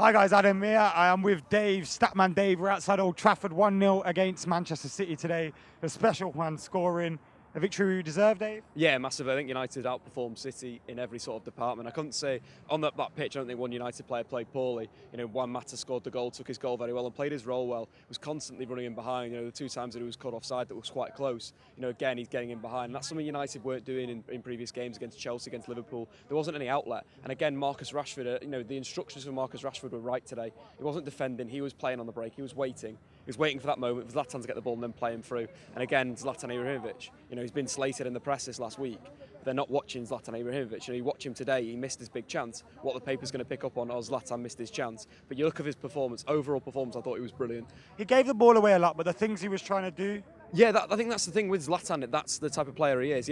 Hi guys, Adam here. I am with Dave, Statman Dave. We're outside Old Trafford, 1-0 against Manchester City today. A special one scoring. A victory we deserve, Dave? Yeah, massive. I think United outperformed City in every sort of department. I couldn't say on that pitch, I don't think one United player played poorly. Juan Mata scored the goal, took his goal very well and played his role well. Was constantly running in behind. The two times that he was cut offside that was quite close. Again, he's getting in behind. And that's something United weren't doing in previous games against Chelsea, against Liverpool. There wasn't any outlet. And again, Marcus Rashford, the instructions for Marcus Rashford were right today. He wasn't defending, he was playing on the break, he was waiting. He was waiting for that moment for Zlatan to get the ball and then play him through. And again, Zlatan Ibrahimovic, he's been slated in the press this last week. They're not watching Zlatan Ibrahimovic. You watch him today, he missed his big chance. What the paper's going to pick up on, Zlatan missed his chance. But you look at his performance, overall performance, I thought he was brilliant. He gave the ball away a lot, but the things he was trying to do. Yeah, I think that's the thing with Zlatan. That's the type of player he is.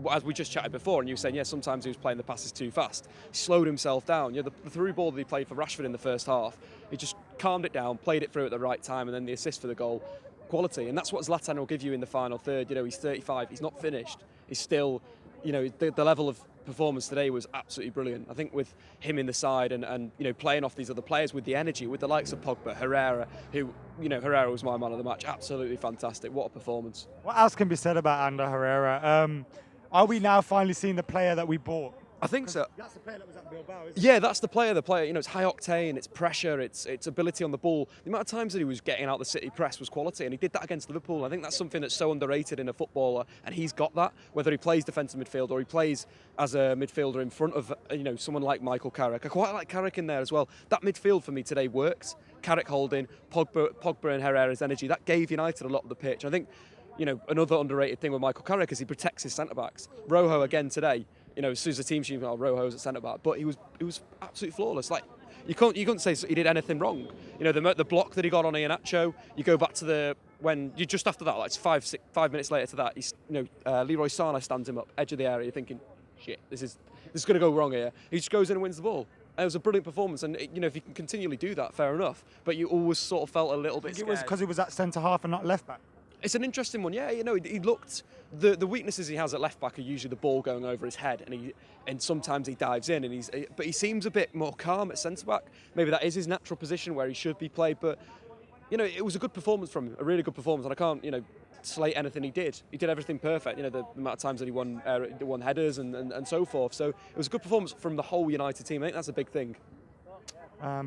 As we just chatted before, and you were saying, yeah, sometimes he was playing the passes too fast. He slowed himself down. The through ball that he played for Rashford in the first half, he just calmed it down, played it through at the right time, and then the assist for the goal, quality. And that's what Zlatan will give you in the final third. He's 35. He's not finished. He's still, the level of performance today was absolutely brilliant. I think with him in the side and playing off these other players with the energy, with the likes of Pogba, Herrera, who Herrera was my man of the match. Absolutely fantastic. What a performance. What else can be said about Ander Herrera? Are we now finally seeing the player that we bought? I think so. That's the player that was at Bilbao, isn't it? Yeah, that's the player. It's high octane, it's pressure, it's ability on the ball. The amount of times that he was getting out the City press was quality, and he did that against Liverpool. I think that's something that's so underrated in a footballer, and he's got that. Whether he plays defensive midfield or he plays as a midfielder in front of someone like Michael Carrick. I quite like Carrick in there as well. That midfield for me today worked. Carrick holding, Pogba and Herrera's energy. That gave United a lot of the pitch. I think another underrated thing with Michael Carrick is he protects his centre backs. Rojo again today. As soon as the team sheet, Rojo's at centre back, but he was absolutely flawless. Like you couldn't say he did anything wrong. The block that he got on Iheanacho. You go back to when you just after that, like 5 minutes later to that, Leroy Sané stands him up, edge of the area. You're thinking, shit, this is going to go wrong here. He just goes in and wins the ball. And it was a brilliant performance, and if you can continually do that, fair enough. But you always sort of felt a little bit scared. It was because he was at centre half and not left back. It's an interesting one, yeah. He looked the weaknesses he has at left back are usually the ball going over his head, and sometimes he dives in, but he seems a bit more calm at centre back. Maybe that is his natural position where he should be played, but it was a good performance from him, a really good performance, and I can't slate anything he did. He did everything perfect. The amount of times that he won headers and so forth. So it was a good performance from the whole United team. I think that's a big thing.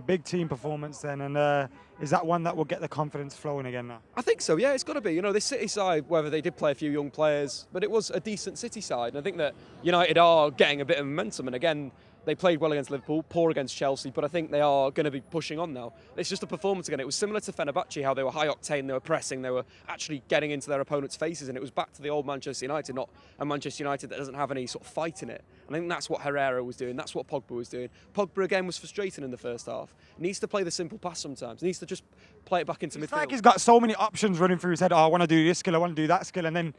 Big team performance then, and is that one that will get the confidence flowing again now? I think so, yeah, it's got to be. This City side, whether they did play a few young players, but it was a decent City side, and I think that United are getting a bit of momentum, and again, they played well against Liverpool, poor against Chelsea, but I think they are going to be pushing on now. It's just a performance again. It was similar to Fenerbahce, how they were high octane, they were pressing, they were actually getting into their opponents' faces, and it was back to the old Manchester United, not a Manchester United that doesn't have any sort of fight in it. And I think that's what Herrera was doing, that's what Pogba was doing. Pogba again was frustrating in the first half. He needs to play the simple pass sometimes. He needs to just play it back into midfield. It's like he's got so many options running through his head. Oh, I want to do this skill, I want to do that skill, and then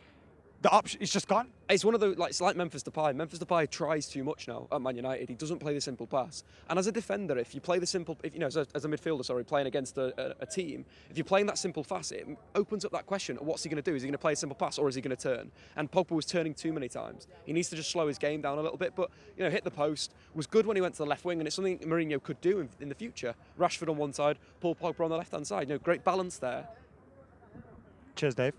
the option is just gone. It's one of the it's like Memphis Depay. Memphis Depay tries too much now at Man United. He doesn't play the simple pass. And as a defender, if you play the simple, as a midfielder, playing against a team, if you're playing that simple pass, it opens up that question: what's he going to do? Is he going to play a simple pass or is he going to turn? And Pogba was turning too many times. He needs to just slow his game down a little bit. But hit the post was good when he went to the left wing, and it's something Mourinho could do in the future. Rashford on one side, Paul Pogba on the left hand side. Great balance there. Cheers, Dave.